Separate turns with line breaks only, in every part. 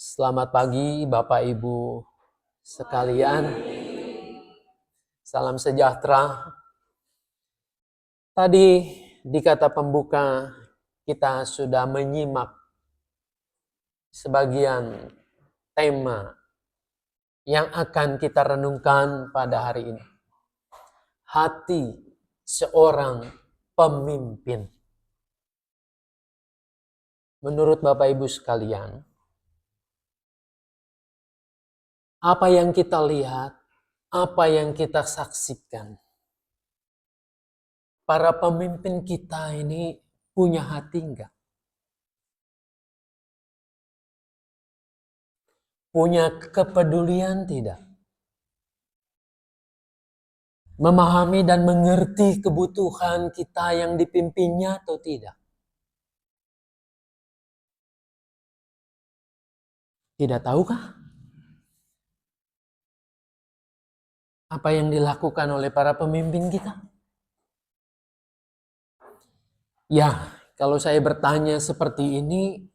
Selamat pagi Bapak Ibu sekalian. Salam sejahtera. Tadi di kata pembuka kita sudah menyimak sebagian tema yang akan kita renungkan pada hari ini. Hati seorang pemimpin. Menurut Bapak Ibu sekalian, apa yang kita lihat, apa yang kita saksikan, para pemimpin kita ini punya hati enggak? Punya kepedulian tidak? Memahami dan mengerti kebutuhan kita yang dipimpinnya atau tidak? Tidak tahukah apa yang dilakukan oleh para pemimpin kita? Ya, kalau saya bertanya seperti ini,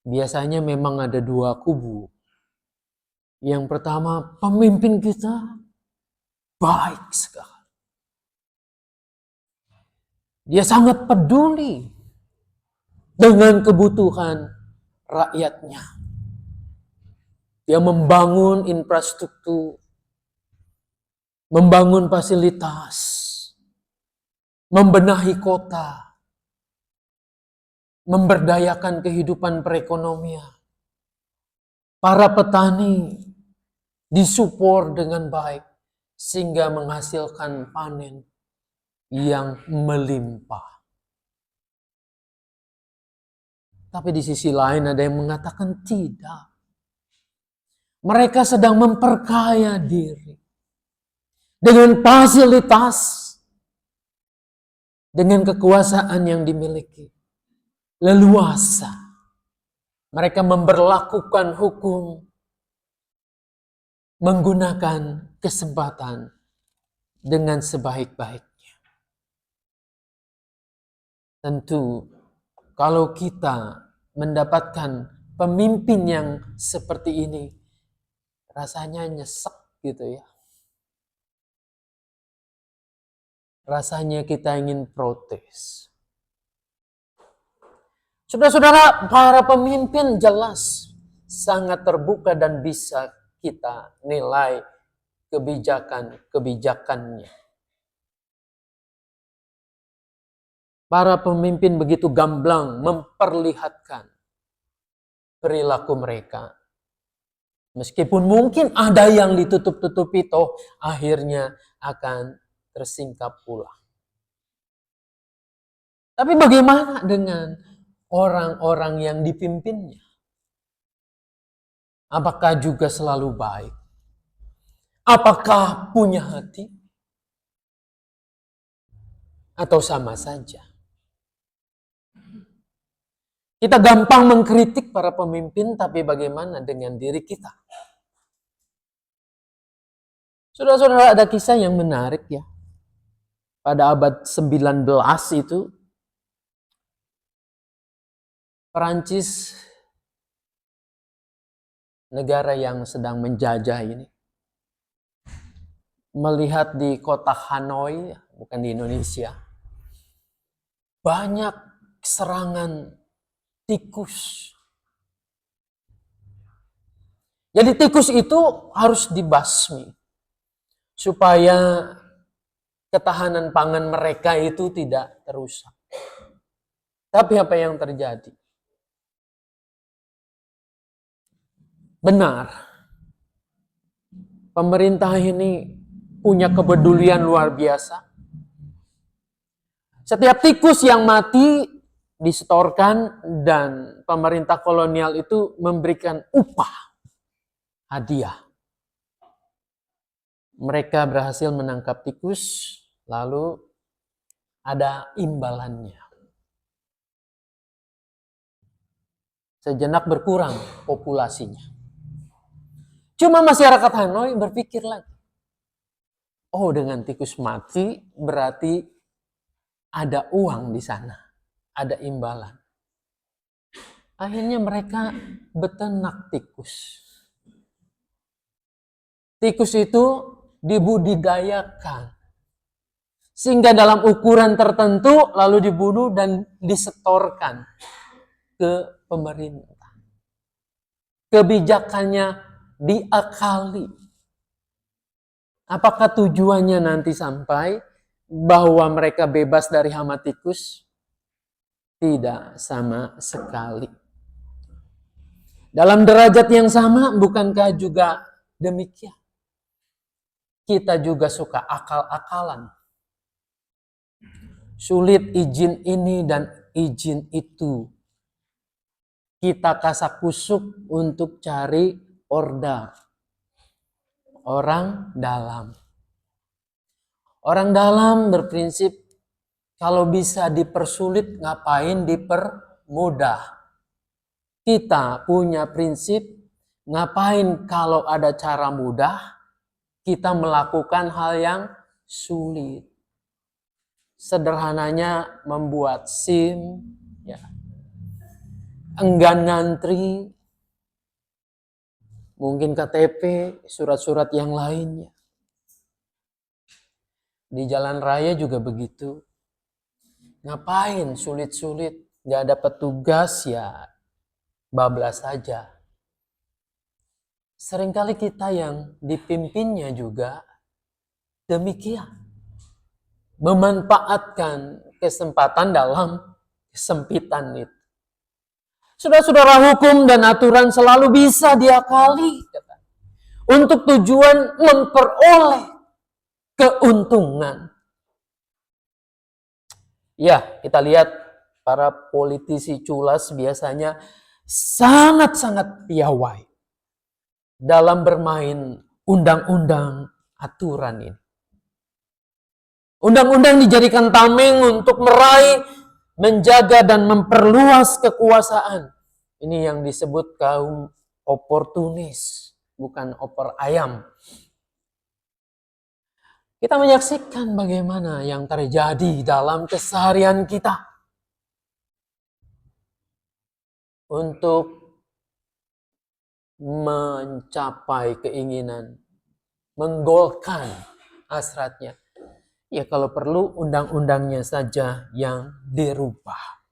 biasanya memang ada dua kubu. Yang pertama, pemimpin kita baik sekali. Dia sangat peduli dengan kebutuhan rakyatnya. Dia membangun infrastruktur, membangun fasilitas, membenahi kota, memberdayakan kehidupan perekonomian. Para petani disupport dengan baik sehingga menghasilkan panen yang melimpah. Tapi di sisi lain ada yang mengatakan tidak. Mereka sedang memperkaya diri dengan fasilitas, dengan kekuasaan yang dimiliki. Leluasa. Mereka memberlakukan hukum, menggunakan kesempatan dengan sebaik-baiknya. Tentu, kalau kita mendapatkan pemimpin yang seperti ini, rasanya nyesek gitu ya. Rasanya kita ingin protes. Saudara-saudara, para pemimpin jelas sangat terbuka dan bisa kita nilai kebijakan-kebijakannya. Para pemimpin begitu gamblang memperlihatkan perilaku mereka. Meskipun mungkin ada yang ditutup-tutupi, toh akhirnya akan tersingkap pula. Tapi bagaimana dengan orang-orang yang dipimpinnya? Apakah juga selalu baik? Apakah punya hati? Atau sama saja? Kita gampang mengkritik para pemimpin, tapi bagaimana dengan diri kita? Saudara-saudara, ada kisah yang menarik ya. Pada abad 19 itu, Perancis, negara yang sedang menjajah ini, melihat di kota Hanoi, bukan di Indonesia, banyak serangan tikus. Jadi tikus itu harus dibasmi supaya ketahanan pangan mereka itu tidak terusak. Tapi apa yang terjadi? Benar, pemerintah ini punya kepedulian luar biasa. Setiap tikus yang mati disetorkan dan pemerintah kolonial itu memberikan upah, hadiah. Mereka berhasil menangkap tikus, lalu ada imbalannya. Sejenak berkurang populasinya. Cuma masyarakat Hanoi berpikir lagi, oh dengan tikus mati berarti ada uang di sana, ada imbalan. Akhirnya mereka beternak tikus. Tikus itu dibudidayakan. Sehingga dalam ukuran tertentu lalu dibunuh dan disetorkan ke pemerintah. Kebijakannya diakali. Apakah tujuannya nanti sampai bahwa mereka bebas dari hama tikus? Tidak sama sekali. Dalam derajat yang sama, bukankah juga demikian? Kita juga suka akal-akalan. Sulit izin ini dan izin itu. Kita kasak-kusuk untuk cari order. Orang dalam. Orang dalam berprinsip kalau bisa dipersulit, ngapain dipermudah. Kita punya prinsip, ngapain kalau ada cara mudah, kita melakukan hal yang sulit. Sederhananya membuat SIM, ya, enggan ngantri, mungkin KTP, surat-surat yang lainnya. Di jalan raya juga begitu. Ngapain sulit-sulit, gak ada petugas, ya bablas saja. Seringkali kita yang dipimpinnya juga demikian. Memanfaatkan kesempatan dalam kesempitan itu. Saudara-saudara, hukum dan aturan selalu bisa diakali untuk tujuan memperoleh keuntungan. Ya, kita lihat para politisi culas biasanya sangat-sangat piawai dalam bermain undang-undang aturan ini. Undang-undang dijadikan tameng untuk meraih, menjaga, dan memperluas kekuasaan. Ini yang disebut kaum oportunis, bukan opor ayam. Kita menyaksikan bagaimana yang terjadi dalam keseharian kita. Untuk mencapai keinginan, menggolkan hasratnya. Ya kalau perlu undang-undangnya saja yang dirubah.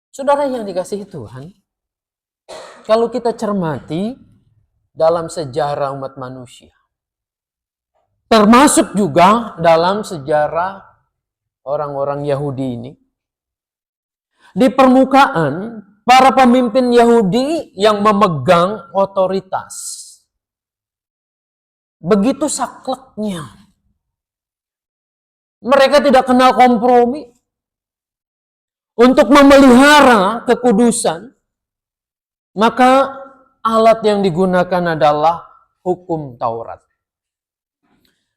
Saudara yang dikasihi Tuhan, kalau kita cermati dalam sejarah umat manusia, termasuk juga dalam sejarah orang-orang Yahudi ini, di permukaan para pemimpin Yahudi yang memegang otoritas, begitu sakleknya. Mereka tidak kenal kompromi. Untuk memelihara kekudusan, maka alat yang digunakan adalah hukum Taurat.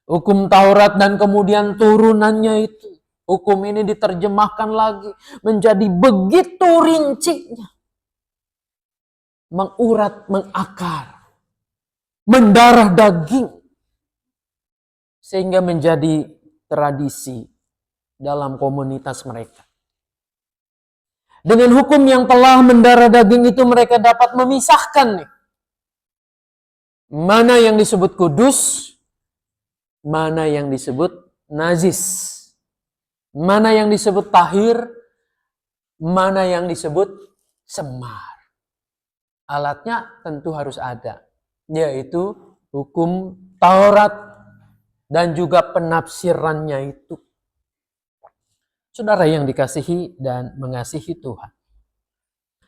Hukum Taurat dan kemudian turunannya itu. Hukum ini diterjemahkan lagi menjadi begitu rincinya. Mengurat, mengakar, mendarah daging. Sehingga menjadi tradisi dalam komunitas mereka. Dengan hukum yang telah mendarah daging itu mereka dapat memisahkan nih. Mana yang disebut kudus, mana yang disebut najis. Mana yang disebut tahir, mana yang disebut semar. Alatnya tentu harus ada, yaitu hukum Taurat dan juga penafsirannya itu. Saudara yang dikasihi dan mengasihi Tuhan.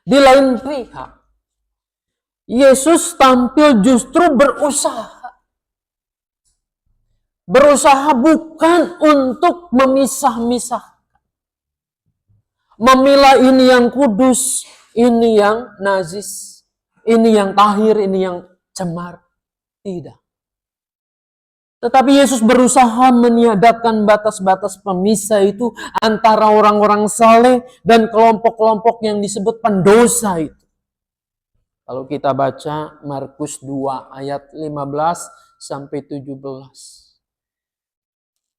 Di lain pihak, Yesus tampil justru berusaha. Berusaha bukan untuk memisah-misah. Memilah ini yang kudus, ini yang najis, ini yang tahir, ini yang cemar. Tidak. Tetapi Yesus berusaha meniadakan batas-batas pemisah itu antara orang-orang saleh dan kelompok-kelompok yang disebut pendosa itu. Kalau kita baca Markus 2 ayat 15 sampai 17.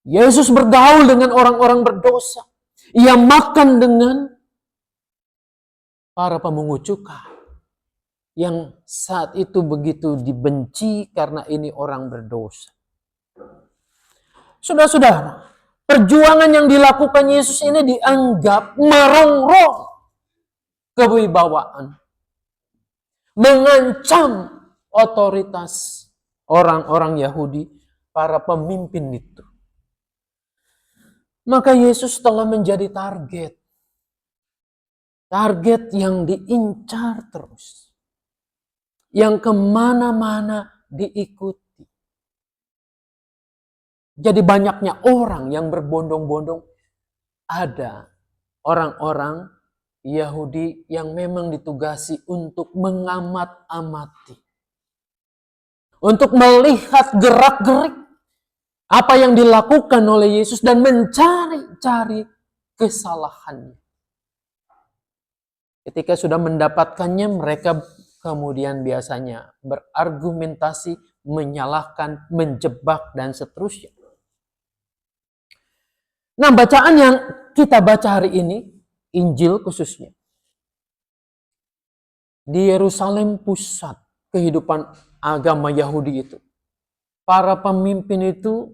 Yesus bergaul dengan orang-orang berdosa. Ia makan dengan para pemungut cukai. yang saat itu begitu dibenci karena ini orang berdosa. Saudara-saudara, perjuangan yang dilakukan Yesus ini dianggap merongrong kewibawaan, mengancam otoritas orang-orang Yahudi, para pemimpin itu. Maka Yesus telah menjadi target yang diincar terus, yang kemana-mana diikuti. Jadi banyaknya orang yang berbondong-bondong. Ada orang-orang Yahudi yang memang ditugasi untuk mengamat-amati, untuk melihat gerak-gerik apa yang dilakukan oleh Yesus dan mencari-cari kesalahannya. Ketika sudah mendapatkannya, mereka kemudian biasanya berargumentasi, menyalahkan, menjebak, dan seterusnya. Nah, bacaan yang kita baca hari ini, Injil khususnya, di Yerusalem pusat kehidupan agama Yahudi itu, para pemimpin itu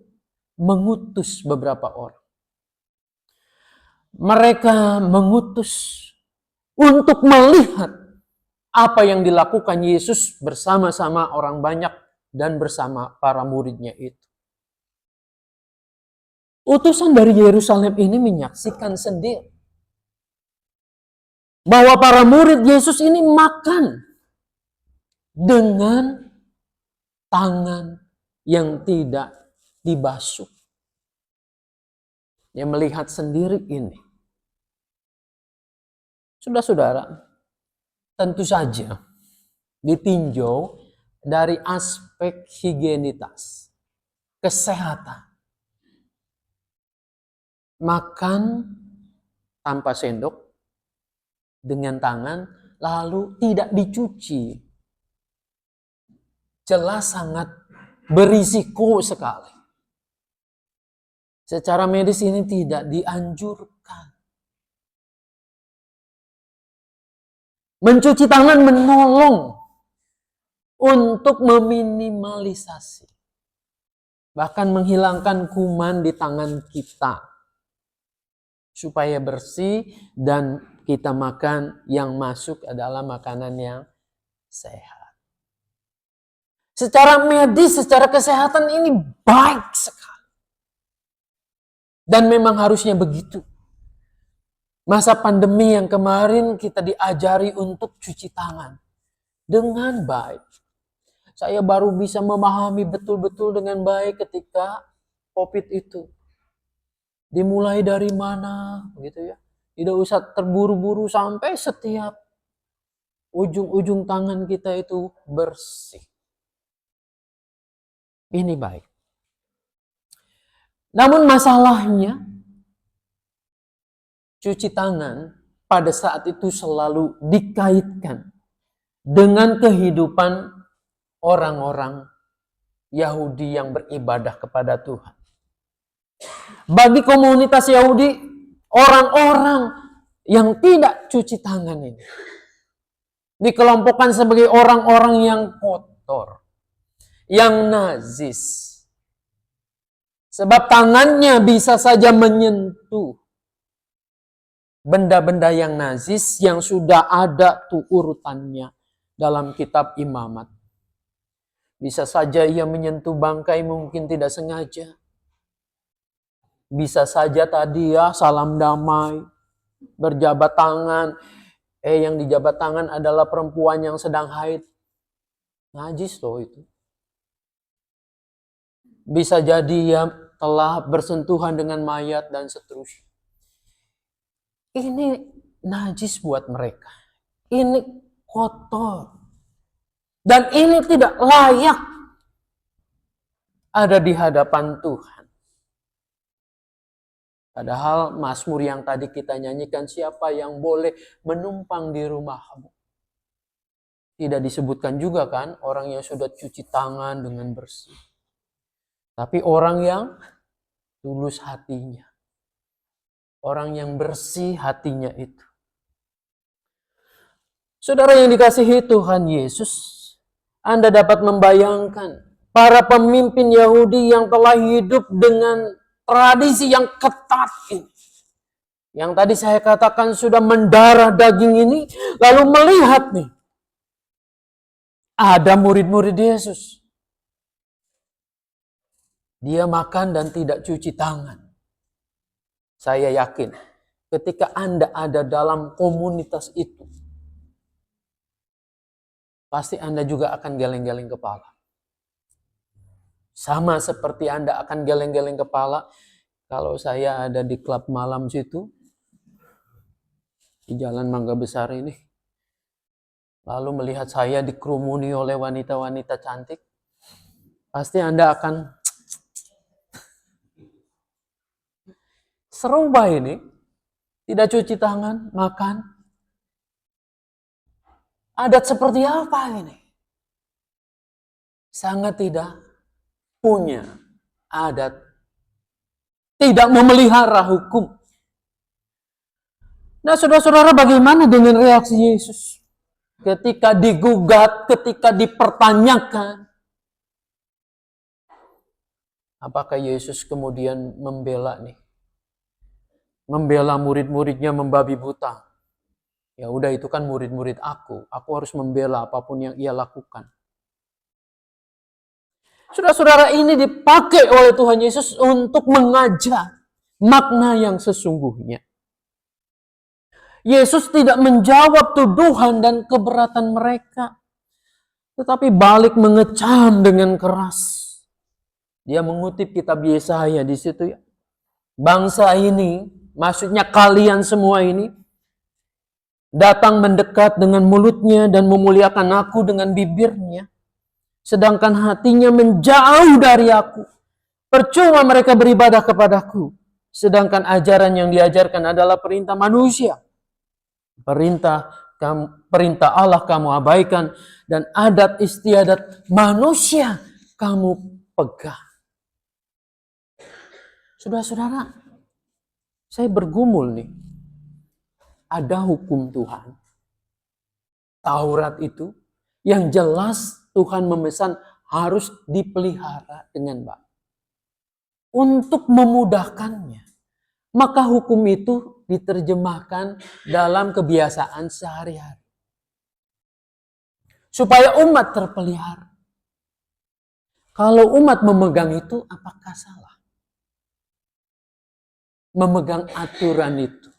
mengutus beberapa orang. Mereka mengutus untuk melihat apa yang dilakukan Yesus bersama-sama orang banyak dan bersama para muridnya itu. Utusan dari Yerusalem ini menyaksikan sendiri bahwa para murid Yesus ini makan dengan tangan yang tidak dibasuh. Dia melihat sendiri ini. Saudara-saudara, tentu saja ditinjau dari aspek higienitas, kesehatan. Makan tanpa sendok, dengan tangan, lalu tidak dicuci. Jelas sangat berisiko sekali. Secara medis ini tidak dianjurkan. Mencuci tangan menolong untuk meminimalisasi, bahkan menghilangkan kuman di tangan kita, supaya bersih dan kita makan yang masuk adalah makanan yang sehat. Secara medis, secara kesehatan ini baik sekali. Dan memang harusnya begitu. Masa pandemi yang kemarin kita diajari untuk cuci tangan dengan baik. Saya baru bisa memahami betul-betul dengan baik ketika COVID itu. Dimulai dari mana, gitu ya. Tidak usah terburu-buru sampai setiap ujung-ujung tangan kita itu bersih. Ini baik. Namun masalahnya, cuci tangan pada saat itu selalu dikaitkan dengan kehidupan orang-orang Yahudi yang beribadah kepada Tuhan. Bagi komunitas Yahudi, orang-orang yang tidak cuci tangan ini dikelompokkan sebagai orang-orang yang kotor, yang najis. Sebab tangannya bisa saja menyentuh benda-benda yang najis yang sudah ada tuh urutannya dalam kitab imamat. Bisa saja ia menyentuh bangkai mungkin tidak sengaja. Bisa saja tadi ya salam damai, berjabat tangan. Yang dijabat tangan adalah perempuan yang sedang haid. Najis loh itu. Bisa jadi ya telah bersentuhan dengan mayat dan seterusnya. Ini najis buat mereka. Ini kotor. Dan ini tidak layak ada di hadapan Tuhan. Padahal Mazmur yang tadi kita nyanyikan, siapa yang boleh menumpang di rumahmu. Tidak disebutkan juga kan orang yang sudah cuci tangan dengan bersih. Tapi orang yang tulus hatinya. Orang yang bersih hatinya itu. Saudara yang dikasihi Tuhan Yesus, Anda dapat membayangkan para pemimpin Yahudi yang telah hidup dengan tradisi yang ketat ini. Yang tadi saya katakan sudah mendarah daging ini, lalu melihat nih, ada murid-murid Yesus. Dia makan dan tidak cuci tangan. Saya yakin ketika Anda ada dalam komunitas itu, pasti Anda juga akan geleng-geleng kepala. Sama seperti Anda akan geleng-geleng kepala kalau saya ada di klub malam situ, di Jalan Mangga Besar ini, lalu melihat saya dikerumuni oleh wanita-wanita cantik, pasti Anda akan serupa ini, tidak cuci tangan, makan. Adat seperti apa ini? Sangat tidak punya adat, tidak memelihara hukum. Nah, saudara-saudara, bagaimana dengan reaksi Yesus? Ketika digugat, ketika dipertanyakan. Apakah Yesus kemudian membela nih? Membela murid-muridnya membabi buta. Ya udah, itu kan murid-murid aku. Aku harus membela apapun yang ia lakukan. Saudara-saudara, ini dipakai oleh Tuhan Yesus untuk mengajar makna yang sesungguhnya. Yesus tidak menjawab tuduhan dan keberatan mereka, tetapi balik mengecam dengan keras. Dia mengutip kitab Yesaya di situ ya. Bangsa ini, maksudnya kalian semua ini, datang mendekat dengan mulutnya dan memuliakan aku dengan bibirnya, sedangkan hatinya menjauh dari aku. Percuma mereka beribadah kepadaku, sedangkan ajaran yang diajarkan adalah perintah manusia. Perintah Allah kamu abaikan, dan adat istiadat manusia kamu pegang. Saudara-saudara, saya bergumul nih. Ada hukum Tuhan. Taurat itu yang jelas Tuhan memesan harus dipelihara dengan baik. Untuk memudahkannya, maka hukum itu diterjemahkan dalam kebiasaan sehari-hari. Supaya umat terpelihara. Kalau umat memegang itu, apakah salah? Memegang aturan itu.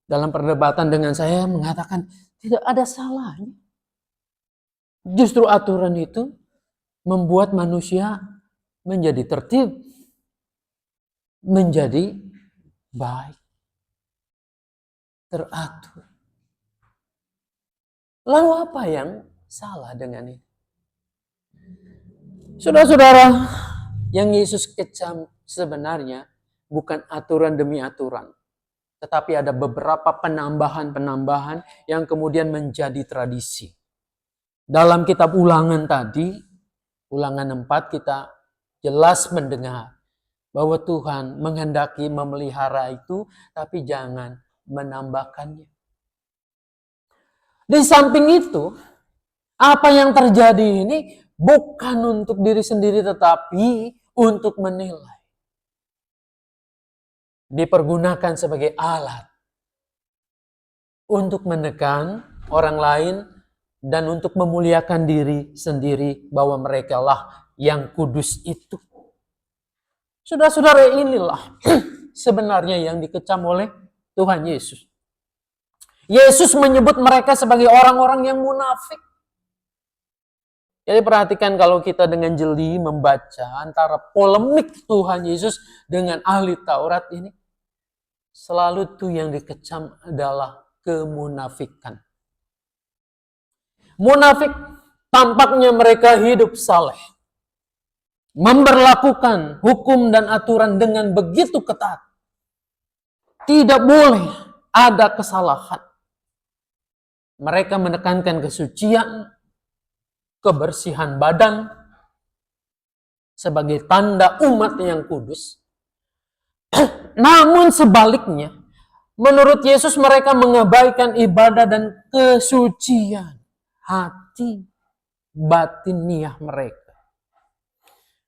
Dalam perdebatan dengan saya mengatakan tidak ada salahnya. Justru aturan itu membuat manusia menjadi tertib, menjadi baik, teratur. Lalu apa yang salah dengan ini? Saudara-saudara, yang Yesus kecam sebenarnya bukan aturan demi aturan, tetapi ada beberapa penambahan-penambahan yang kemudian menjadi tradisi. Dalam kitab Ulangan tadi, Ulangan 4, kita jelas mendengar bahwa Tuhan menghendaki memelihara itu, tapi jangan menambahkannya. Di samping itu, apa yang terjadi ini bukan untuk diri sendiri, tetapi untuk menilai. Dipergunakan sebagai alat untuk menekan orang lain dan untuk memuliakan diri sendiri bahwa mereka lah yang kudus itu. Saudara-saudara, inilah sebenarnya yang dikecam oleh Tuhan Yesus. Yesus menyebut mereka sebagai orang-orang yang munafik. Jadi perhatikan kalau kita dengan jeli membaca antara polemik Tuhan Yesus dengan ahli Taurat ini, selalu tuh yang dikecam adalah kemunafikan. Munafik tampaknya mereka hidup saleh, memberlakukan hukum dan aturan dengan begitu ketat. Tidak boleh ada kesalahan. Mereka menekankan kesucian, kebersihan badan sebagai tanda umat yang kudus. Namun sebaliknya, Menurut Yesus mereka mengabaikan ibadah dan kesucian hati batiniah mereka.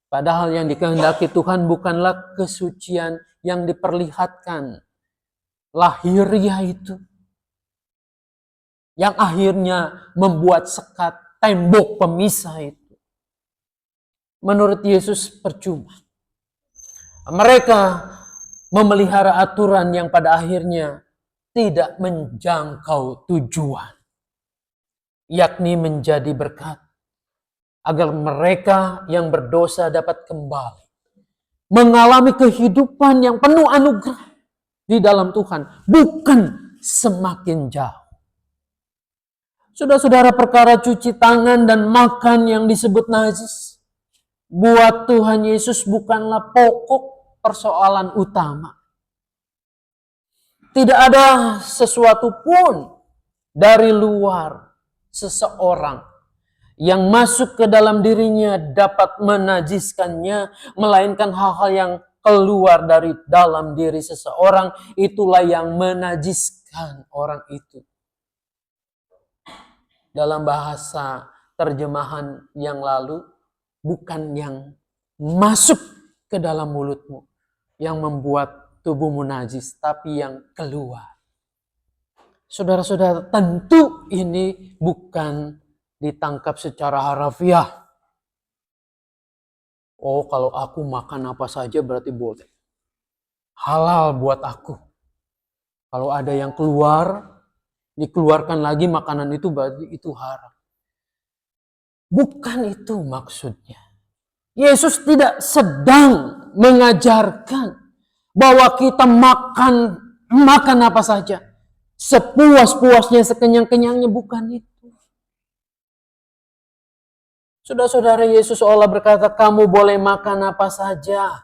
Padahal yang dikehendaki Tuhan bukanlah kesucian yang diperlihatkan lahiriah itu, yang akhirnya membuat sekat tembok pemisah itu. Menurut Yesus percuma. Mereka memelihara aturan yang pada akhirnya tidak menjangkau tujuan, yakni menjadi berkat, agar mereka yang berdosa dapat kembali mengalami kehidupan yang penuh anugerah di dalam Tuhan, bukan semakin jauh. Saudara-saudara, perkara cuci tangan dan makan yang disebut najis, buat Tuhan Yesus bukanlah pokok persoalan utama. Tidak ada sesuatu pun dari luar seseorang yang masuk ke dalam dirinya dapat menajiskannya, melainkan hal-hal yang keluar dari dalam diri seseorang, itulah yang menajiskan orang itu. Dalam bahasa terjemahan yang lalu, bukan yang masuk ke dalam mulutmu yang membuat tubuhmu najis, tapi yang keluar. Saudara-saudara, tentu ini bukan ditangkap secara harafiah. Oh, kalau aku makan apa saja berarti boleh. Halal buat aku. Kalau ada yang keluar, dikeluarkan lagi makanan itu berarti itu haram. Bukan itu maksudnya. Yesus tidak sedang mengajarkan bahwa kita makan apa saja, sepuas-puasnya, sekenyang-kenyangnya, bukan itu. Saudara-saudara, Yesus Allah berkata, kamu boleh makan apa saja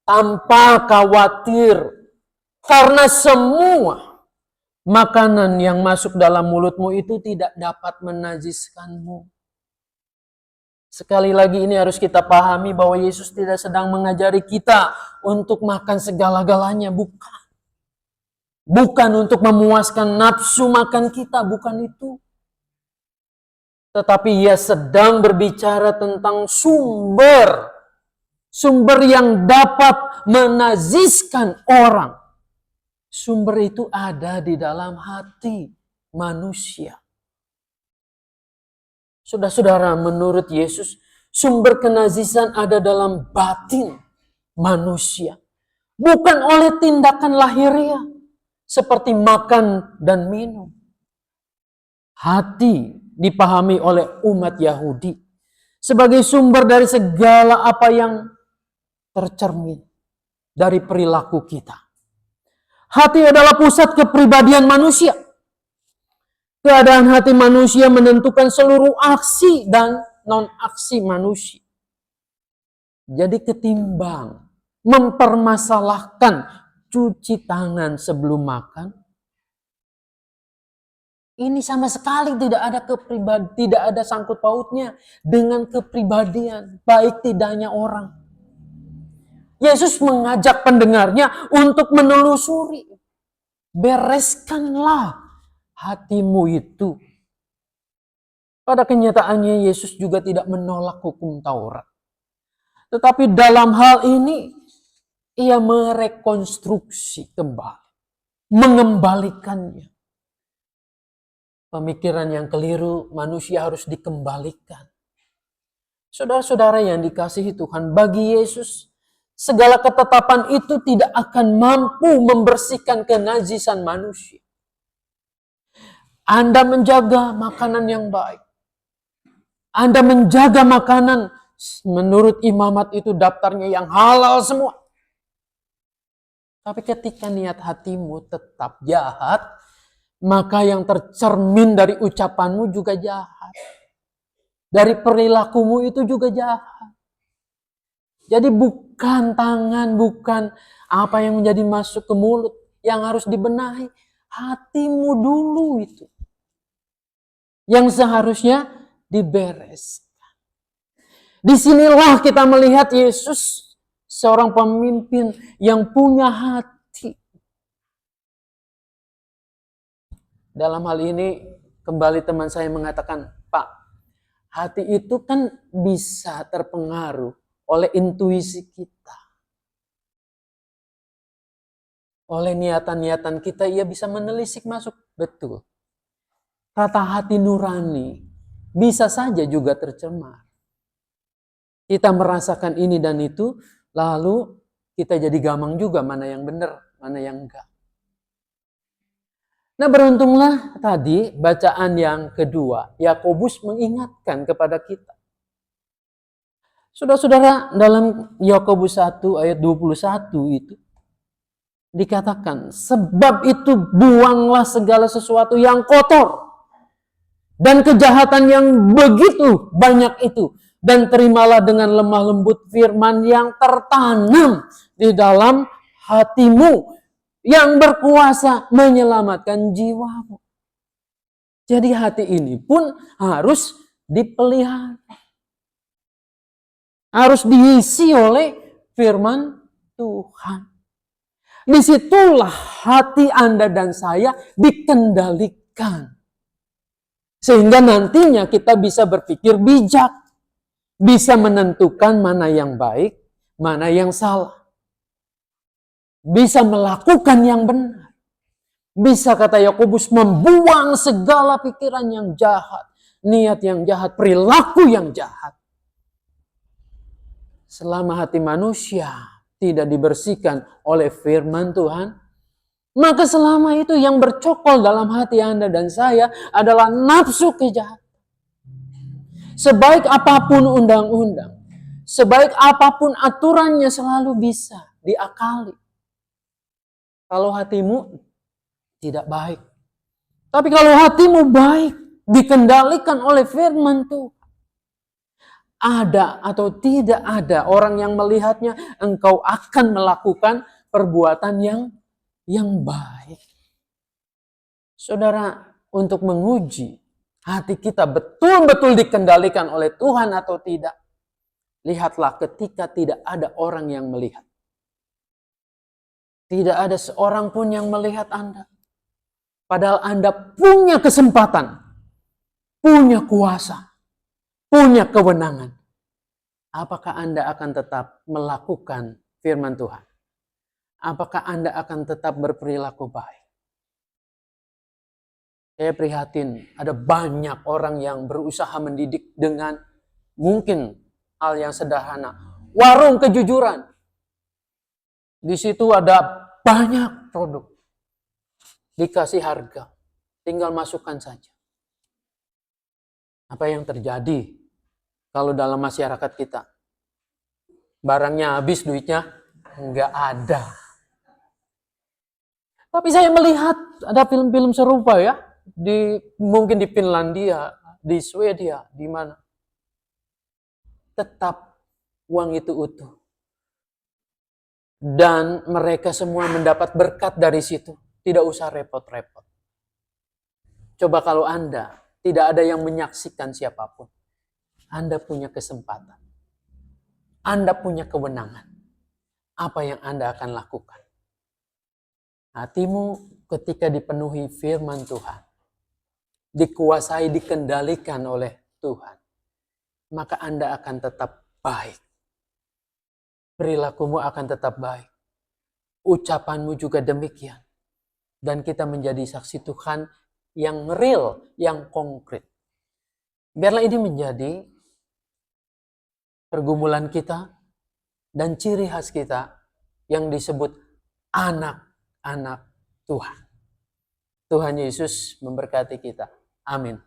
tanpa khawatir, karena semua makanan yang masuk dalam mulutmu itu tidak dapat menajiskanmu. Sekali lagi ini harus kita pahami bahwa Yesus tidak sedang mengajari kita untuk makan segala-galanya, bukan. Bukan untuk memuaskan nafsu makan kita, bukan itu. Tetapi ia sedang berbicara tentang sumber yang dapat menajiskan orang. Sumber itu ada di dalam hati manusia. Saudara-saudara, menurut Yesus, sumber kenajisan ada dalam batin manusia. Bukan oleh tindakan lahiriah, seperti makan dan minum. Hati dipahami oleh umat Yahudi sebagai sumber dari segala apa yang tercermin dari perilaku kita. Hati adalah pusat kepribadian manusia. Keadaan hati manusia menentukan seluruh aksi dan non-aksi manusia. Jadi ketimbang mempermasalahkan cuci tangan sebelum makan, ini sama sekali tidak ada sangkut pautnya dengan kepribadian, baik tidaknya orang. Yesus mengajak pendengarnya untuk menelusuri. Bereskanlah hatimu itu. Pada kenyataannya Yesus juga tidak menolak hukum Taurat. Tetapi dalam hal ini, ia merekonstruksi kembali, mengembalikannya. Pemikiran yang keliru, manusia harus dikembalikan. Saudara-saudara yang dikasihi Tuhan, bagi Yesus, segala ketetapan itu tidak akan mampu membersihkan kenajisan manusia. Anda menjaga makanan yang baik. Anda menjaga makanan menurut imamat itu daftarnya yang halal semua. Tapi ketika niat hatimu tetap jahat, maka yang tercermin dari ucapanmu juga jahat. Dari perilakumu itu juga jahat. Jadi bukan tangan, bukan apa yang menjadi masuk ke mulut yang harus dibenahi. Hatimu dulu itu. Yang seharusnya dibereskan. Disinilah kita melihat Yesus seorang pemimpin yang punya hati. Dalam hal ini, kembali teman saya mengatakan, Pak, hati itu kan bisa terpengaruh oleh intuisi kita. Oleh niatan-niatan kita, ia bisa menelisik masuk. Betul. Kata hati nurani bisa saja juga tercemar. Kita merasakan ini dan itu, lalu kita jadi gamang juga mana yang benar, mana yang enggak. Nah, beruntunglah tadi bacaan yang kedua, Yakobus mengingatkan kepada kita. Saudara-saudara, dalam Yakobus 1 ayat 21 itu dikatakan, sebab itu buanglah segala sesuatu yang kotor dan kejahatan yang begitu banyak itu, dan terimalah dengan lemah lembut firman yang tertanam di dalam hatimu, yang berkuasa menyelamatkan jiwamu. Jadi hati ini pun harus dipelihara. Harus diisi oleh firman Tuhan. Disitulah hati Anda dan saya dikendalikan. Sehingga nantinya kita bisa berpikir bijak. Bisa menentukan mana yang baik, mana yang salah. Bisa melakukan yang benar. Bisa, kata Yakobus, membuang segala pikiran yang jahat, niat yang jahat, perilaku yang jahat. Selama hati manusia tidak dibersihkan oleh firman Tuhan, maka selama itu yang bercokol dalam hati Anda dan saya adalah nafsu kejahatan. Sebaik apapun undang-undang, sebaik apapun aturannya selalu bisa diakali. Kalau hatimu tidak baik. Tapi kalau hatimu baik, dikendalikan oleh firman Tuhan, ada atau tidak ada orang yang melihatnya, engkau akan melakukan perbuatan yang baik. Saudara, untuk menguji hati kita betul-betul dikendalikan oleh Tuhan atau tidak, lihatlah ketika tidak ada orang yang melihat. Tidak ada seorang pun yang melihat Anda. Padahal Anda punya kesempatan, punya kuasa, punya kewenangan. Apakah Anda akan tetap melakukan firman Tuhan? Apakah Anda akan tetap berperilaku baik? Saya prihatin, ada banyak orang yang berusaha mendidik dengan mungkin hal yang sederhana. Warung kejujuran. Di situ ada banyak produk. Dikasih harga. Tinggal masukkan saja. Apa yang terjadi kalau dalam masyarakat kita? Barangnya habis, duitnya nggak ada. Tapi saya melihat ada film-film serupa ya. Mungkin di Finlandia, di Swedia, di mana. Tetap uang itu utuh. Dan mereka semua mendapat berkat dari situ. Tidak usah repot-repot. Coba kalau Anda tidak ada yang menyaksikan siapapun. Anda punya kesempatan. Anda punya kewenangan. Apa yang Anda akan lakukan? Hatimu ketika dipenuhi firman Tuhan, dikuasai, dikendalikan oleh Tuhan, maka Anda akan tetap baik. Perilakumu akan tetap baik. Ucapanmu juga demikian. Dan kita menjadi saksi Tuhan yang real, yang konkret. Biarlah ini menjadi pergumulan kita dan ciri khas kita yang disebut anak-anak Tuhan. Tuhan Yesus memberkati kita. Amin.